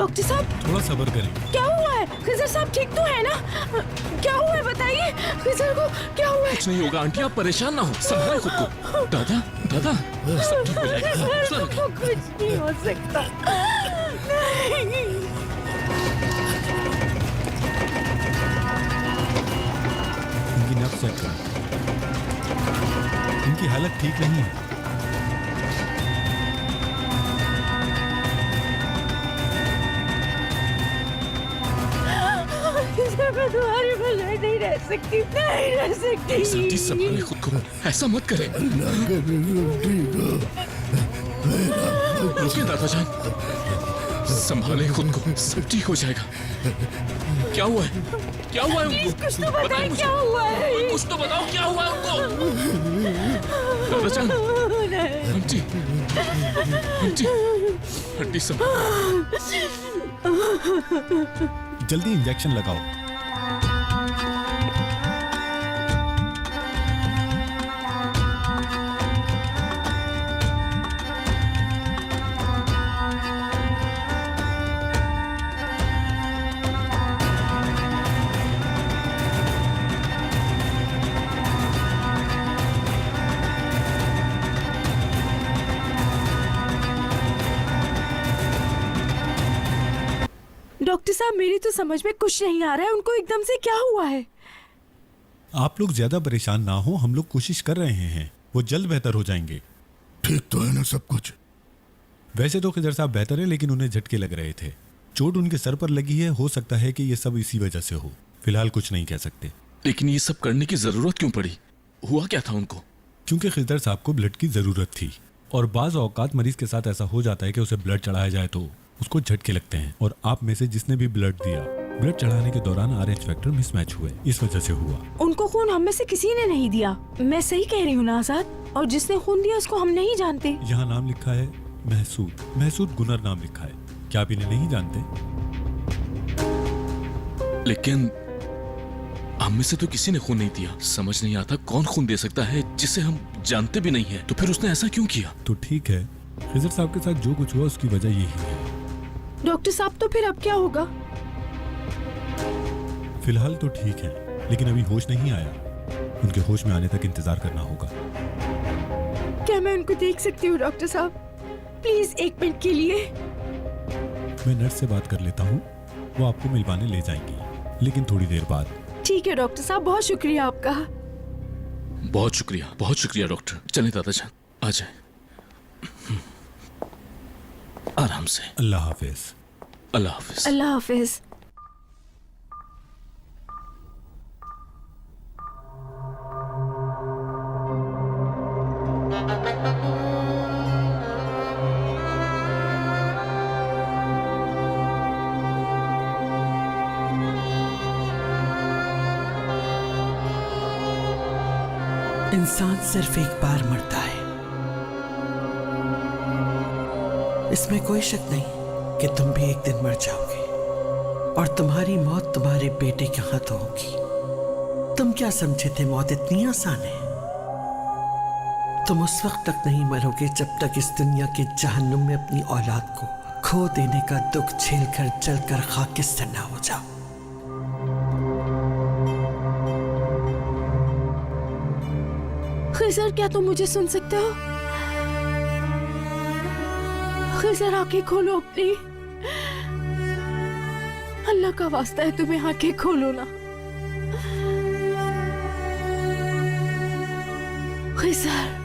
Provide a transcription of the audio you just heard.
Doctor साहब, थोड़ा सब्र करें। क्या हुआ है? खिजर साहब ठीक तो है ना? क्या हुआ है बताइए, खिजर को क्या हुआ है? कुछ नहीं होगा आंटी, आप परेशान ना हो, संभालें खुद को। दादा दादा, सब ठीक हो जाएगा। हौसला रखें। को कुछ नहीं हो सकता। नहीं। इनकी नब्ज चेक करें, इनकी हालत ठीक नहीं है। मैं तुम्हारे बगैर नहीं रह सकती, नहीं रह सकती। आंटी संभालें खुद को, ऐसा मत करें। रुकिए दादाजान, संभालें खुद को, सब ठीक हो जाएगा। क्या हुआ है? क्या हुआ है उनको? कुछ तो बताएं, क्या हुआ है? कुछ तो बताओ, क्या हुआ है उनको? दादाजान, आंटी, आंटी, आंटी संभाल। जल्दी इंजेक्शन लगाओ। डॉक्टर साहब, मेरी तो समझ में कुछ नहीं आ रहा है, उनको एकदम से क्या हुआ है? आप लोग ज्यादा परेशान ना हो, हम लोग कोशिश कर रहे हैं, वो जल्द बेहतर हो जाएंगे। ठीक तो है ना सब कुछ? वैसे तो खिजर साहब बेहतर है, लेकिन उन्हें झटके लग रहे थे। चोट उनके सर पर लगी है, हो सकता है कि ये सब इसी वजह से हो। फिलहाल कुछ नहीं कह सकते। लेकिन ये सब करने की जरूरत क्यों पड़ी? हुआ क्या था उनको? क्योंकि खिजर साहब को ब्लड की जरूरत थी, और बाज औकात मरीज के साथ ऐसा हो जाता है कि उसे ब्लड चढ़ाया जाए तो उसको झटके लगते हैं। और आप में से जिसने भी ब्लड दिया, ब्लड चढ़ाने के दौरान RH फैक्टर मिसमैच हुए, इस वजह से हुआ। उनको खून हम में से किसी ने नहीं दिया। मैं सही कह रही हूँ ना आजाद? और जिसने खून दिया उसको हम नहीं जानते। यहाँ नाम लिखा है महसूद, महसूद गुनर नाम लिखा है। क्या आप इन्हें नहीं जानते? लेकिन हम में से तो किसी ने खून नहीं दिया। समझ नहीं आता कौन खून दे सकता है जिसे हम जानते भी नहीं है। तो फिर उसने ऐसा क्यों किया? तो ठीक है, खिजर साहब के साथ जो कुछ हुआ उसकी वजह यही है। डॉक्टर साहब, तो फिर अब क्या होगा? फिलहाल तो ठीक है, लेकिन अभी होश नहीं आया। उनके होश में आने तक इंतजार करना होगा। क्या मैं उनको देख सकती हूँ डॉक्टर साहब? प्लीज एक मिनट के लिए। मैं नर्स से बात कर लेता हूँ, वो आपको मिलवाने ले जाएंगी, लेकिन थोड़ी देर बाद। ठीक है डॉक्टर साहब, बहुत शुक्रिया आपका। बहुत शुक्रिया डॉक्टर। चलें दादाजान, आ जाए। आराम से। अल्लाह हाफिज। अल्लाह हाफिज। अल्लाह हाफिज। इंसान सिर्फ एक बार मरता है, इसमें कोई शक नहीं कि तुम भी एक दिन मर जाओगे, और तुम्हारी मौत तुम्हारे बेटे के हाथ होगी। तुम क्या समझे थे मौत इतनी आसान है? तुम उस वक्त तक नहीं मरोगे जब तक इस दुनिया के जहन्नुम में अपनी औलाद को खो देने का दुख झेलकर जलकर खाकिस्तान ना हो जाओ। खिजर, क्या तुम मुझे सुन सकते हो? खिजर, आंखें खोलो अपनी। अल्लाह का वास्ता है, तुम्हें आंखें खोलो ना। खिजर।